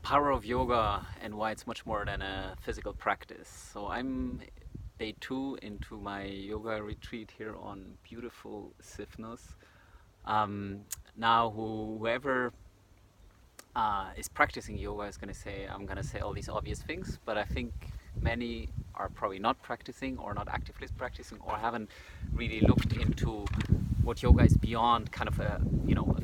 power of yoga and why it's much more than a physical practice. So I'm day 2 into my yoga retreat here on beautiful Sifnos. Now whoever is practicing yoga is going to say, I'm going to say all these obvious things, but I think many are probably not practicing or not actively practicing or haven't really looked into what yoga is beyond kind of a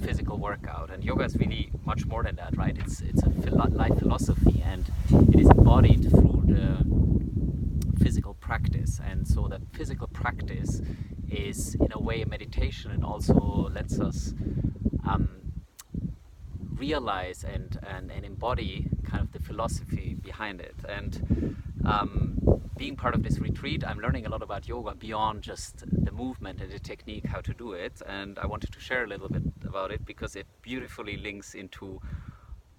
physical workout. And yoga is really much more than that, right? It's a life philosophy, and it is embodied through the physical practice. And so the physical practice is in a way a meditation, and also lets us realize and embody kind of the philosophy behind it. And being part of this retreat, I'm learning a lot about yoga beyond just the movement and the technique, how to do it. And I wanted to share a little bit about it because it beautifully links into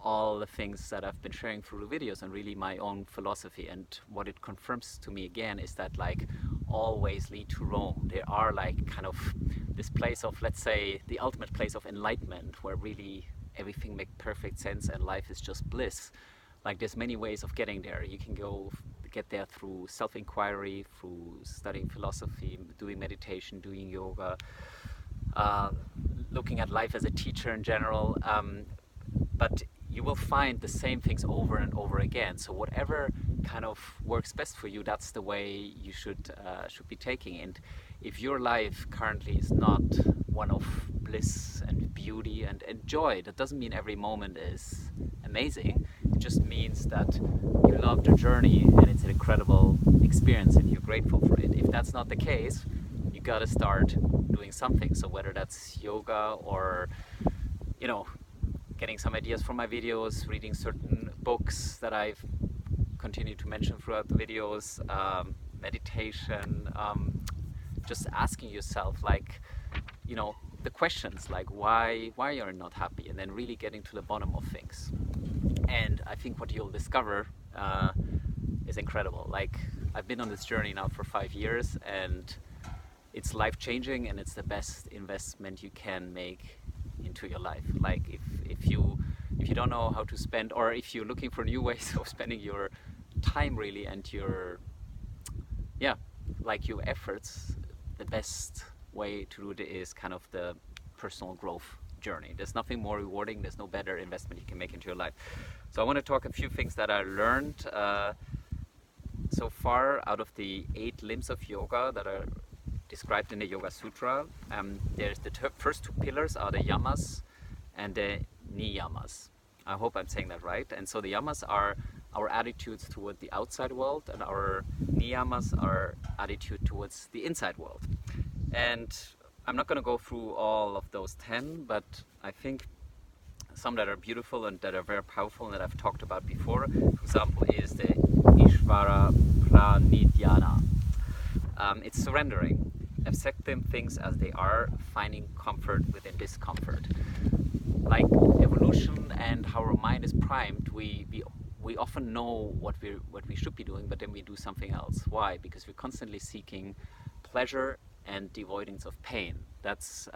all the things that I've been sharing through the videos and really my own philosophy. And what it confirms to me again is that like all ways lead to Rome. There are like kind of this place of, let's say, the ultimate place of enlightenment, where really everything makes perfect sense and life is just bliss. Like there's many ways of getting there. You can get there through self-inquiry, through studying philosophy, doing meditation, doing yoga, looking at life as a teacher in general. But you will find the same things over and over again. So whatever kind of works best for you, that's the way you should be taking. And if your life currently is not one of bliss and beauty and joy, that doesn't mean every moment is amazing. It just means that you love the journey and it's an incredible experience and you're grateful for it. If that's not the case, you gotta start doing something. So whether that's yoga or, getting some ideas from my videos, reading certain books that I've continued to mention throughout the videos, meditation, just asking yourself the questions like why you're not happy, and then really getting to the bottom of things. And I think what you'll discover is incredible. Like, I've been on this journey now for 5 years, and it's life-changing, and it's the best investment you can make into your life. Like if you don't know how to spend, or if you're looking for new ways of spending your time really, and your efforts, the best way to do it is kind of the personal growth journey. There's nothing more rewarding, there's no better investment you can make into your life. So I want to talk a few things that I learned so far out of the 8 limbs of yoga that are described in the Yoga Sutra. There's the first 2 pillars are the yamas and the niyamas. I hope I'm saying that right. And so the yamas are our attitudes toward the outside world, and our niyamas are attitude towards the inside world. And I'm not going to go through all of those 10, but I think some that are beautiful and that are very powerful and that I've talked about before, for example, is the Ishvara Pranidhyana. It's surrendering, accepting things as they are, finding comfort within discomfort. Like evolution and how our mind is primed, we often know what we should be doing, but then we do something else. Why? Because we're constantly seeking pleasure and the avoidance of pain. That's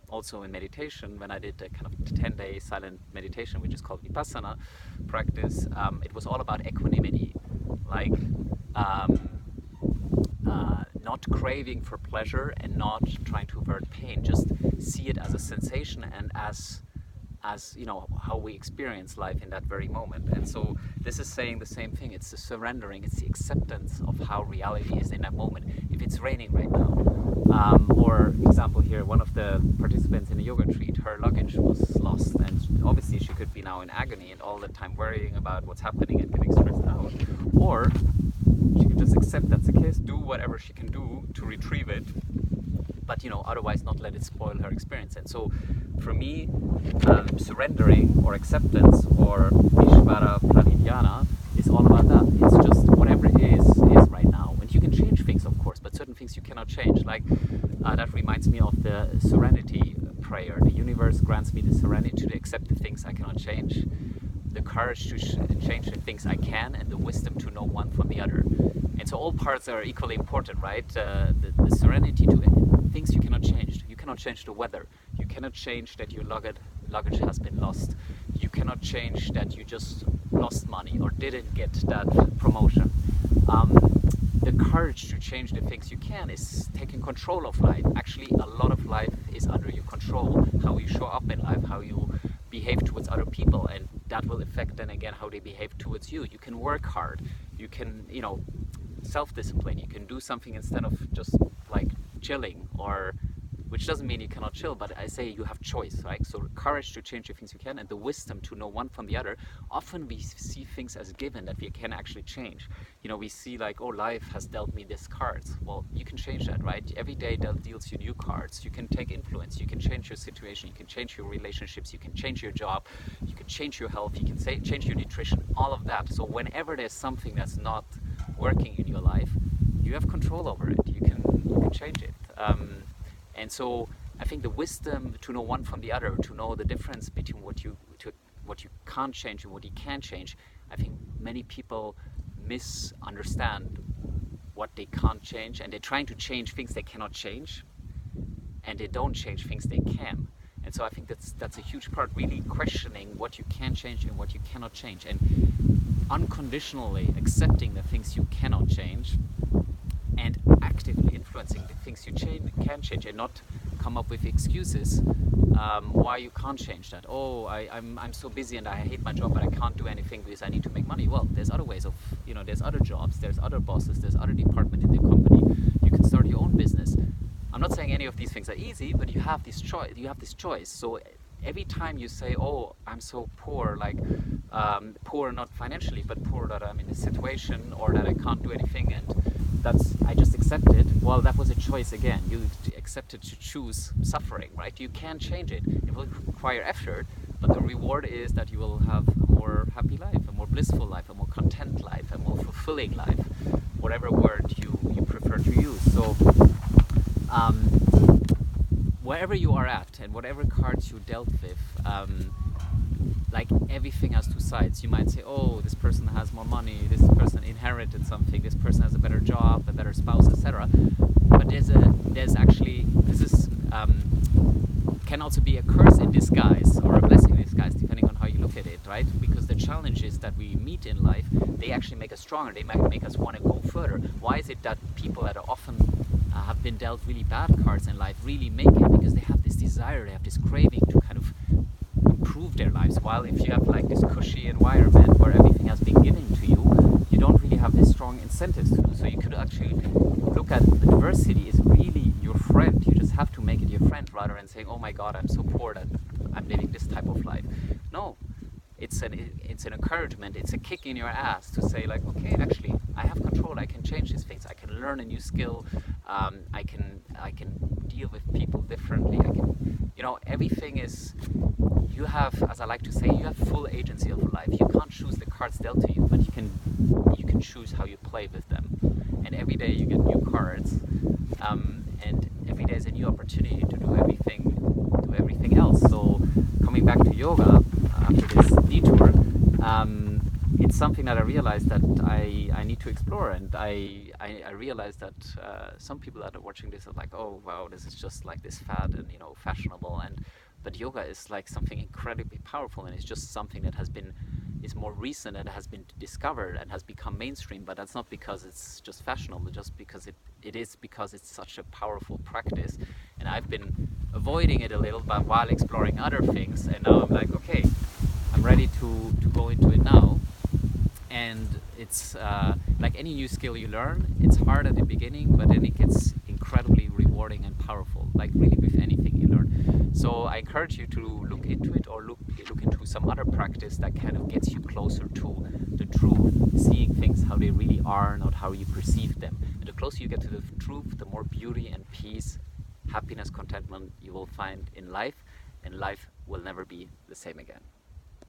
also in meditation. When I did a kind of 10-day silent meditation, which is called Vipassana practice, it was all about equanimity, like not craving for pleasure and not trying to avert pain. Just see it as a sensation and as how we experience life in that very moment. And so this is saying the same thing. It's the surrendering, it's the acceptance of how reality is in that moment. If it's raining right now, or example here, one of the participants in the yoga retreat, her luggage was lost, and obviously she could be now in agony and all the time worrying about what's happening and getting stressed out. Or she could just accept that's the case, do whatever she can do to retrieve it, but otherwise not let it spoil her experience. And so for me, surrendering or acceptance or Ishvara Pranidhyana is all about that. It's just whatever it is right now. And you can change things, of course, but certain things you cannot change. Like that reminds me of the serenity prayer. The universe grants me the serenity to accept the things I cannot change, the courage to change the things I can, and the wisdom to know one from the other. And so all parts are equally important, right? The serenity to things you cannot change. You cannot change the weather. You cannot change that your luggage has been lost. You cannot change that you just lost money or didn't get that promotion. The courage to change the things you can is taking control of life. Actually, a lot of life is under your control. How you show up in life, how you behave towards other people, and that will affect then again how they behave towards you. You can work hard. You can, self-discipline. You can do something instead of just like chilling, or which doesn't mean you cannot chill, but I say you have choice, right? So courage to change the things you can, and the wisdom to know one from the other. Often we see things as given that we can actually change. We see like, oh, life has dealt me these cards. Well, you can change that, right? Every day deals you new cards. You can take influence. You can change your situation. You can change your relationships. You can change your job. You can change your health. You can change your nutrition. All of that. So whenever there's something that's not working in your life, you have control over it. You can change it. And so I think the wisdom to know one from the other, to know the difference between what you can't change and what you can change. I think many people misunderstand what they can't change, and they're trying to change things they cannot change, and they don't change things they can. And so I think that's a huge part, really questioning what you can change and what you cannot change, and unconditionally accepting the things you cannot change, and actively influencing the things you can change, and not come up with excuses why you can't change that. Oh, I'm so busy and I hate my job, but I can't do anything because I need to make money. Well, there's other ways of, there's other jobs, there's other bosses, there's other department in the company. You can start your own business. I'm not saying any of these things are easy, but you have this choice. So every time you say, oh, I'm so poor, like poor not financially, but poor that I'm in a situation or that I can't do anything, and I just accepted, well, that was a choice again. You accepted to choose suffering, right? You can change it. It will require effort, but the reward is that you will have a more happy life, a more blissful life, a more content life, a more fulfilling life, whatever word you prefer to use. So wherever you are at and whatever cards you dealt with, like everything has two sides. You might say, oh, this person has more money, this person inherited something, this person has a better job, a better spouse, etc. But there's actually, can also be a curse in disguise or a blessing in disguise, depending on how you look at it, right? Because the challenges that we meet in life, they actually make us stronger. They might make us want to go further. Why is it that people that are often have been dealt really bad cards in life really make it? Because they have this desire, they have this craving to kind of improve their lives. While if you have like this cushy environment where everything has been given to you, you don't really have this strong incentives to do so. You could actually look at adversity is really your friend. You just have to make it your friend, rather than saying, oh my god, I'm so poor that I'm living this type of life. No, it's an encouragement, it's a kick in your ass to say like, okay, actually I have control, I can change these things, I can learn a new skill, I can deal with people differently, everything is, you have, as I like to say, you have full agency of life. You can't choose the cards dealt to you, but you can choose how you play with them. And every day you get new cards, and every day is a new opportunity to do everything else. So coming back to yoga after this detour, it's something that I realized that I need to explore, and I realized that some people that are watching this are like, oh wow, this is just like this fad and fashionable, but yoga is like something incredibly powerful, and it's just something that is more recent and has been discovered and has become mainstream. But that's not because it's just fashionable, just because because it's such a powerful practice. And I've been avoiding it a little, but while exploring other things, and now I'm like, okay, I'm ready to go into it now. And it's like any new skill you learn, it's hard at the beginning, but then it gets incredibly rewarding and powerful, like really with anything you learn. So I encourage you to look into it, or look into some other practice that kind of gets you closer to the truth, seeing things how they really are, not how you perceive them. And the closer you get to the truth, the more beauty and peace, happiness, contentment you will find in life, and life will never be the same again.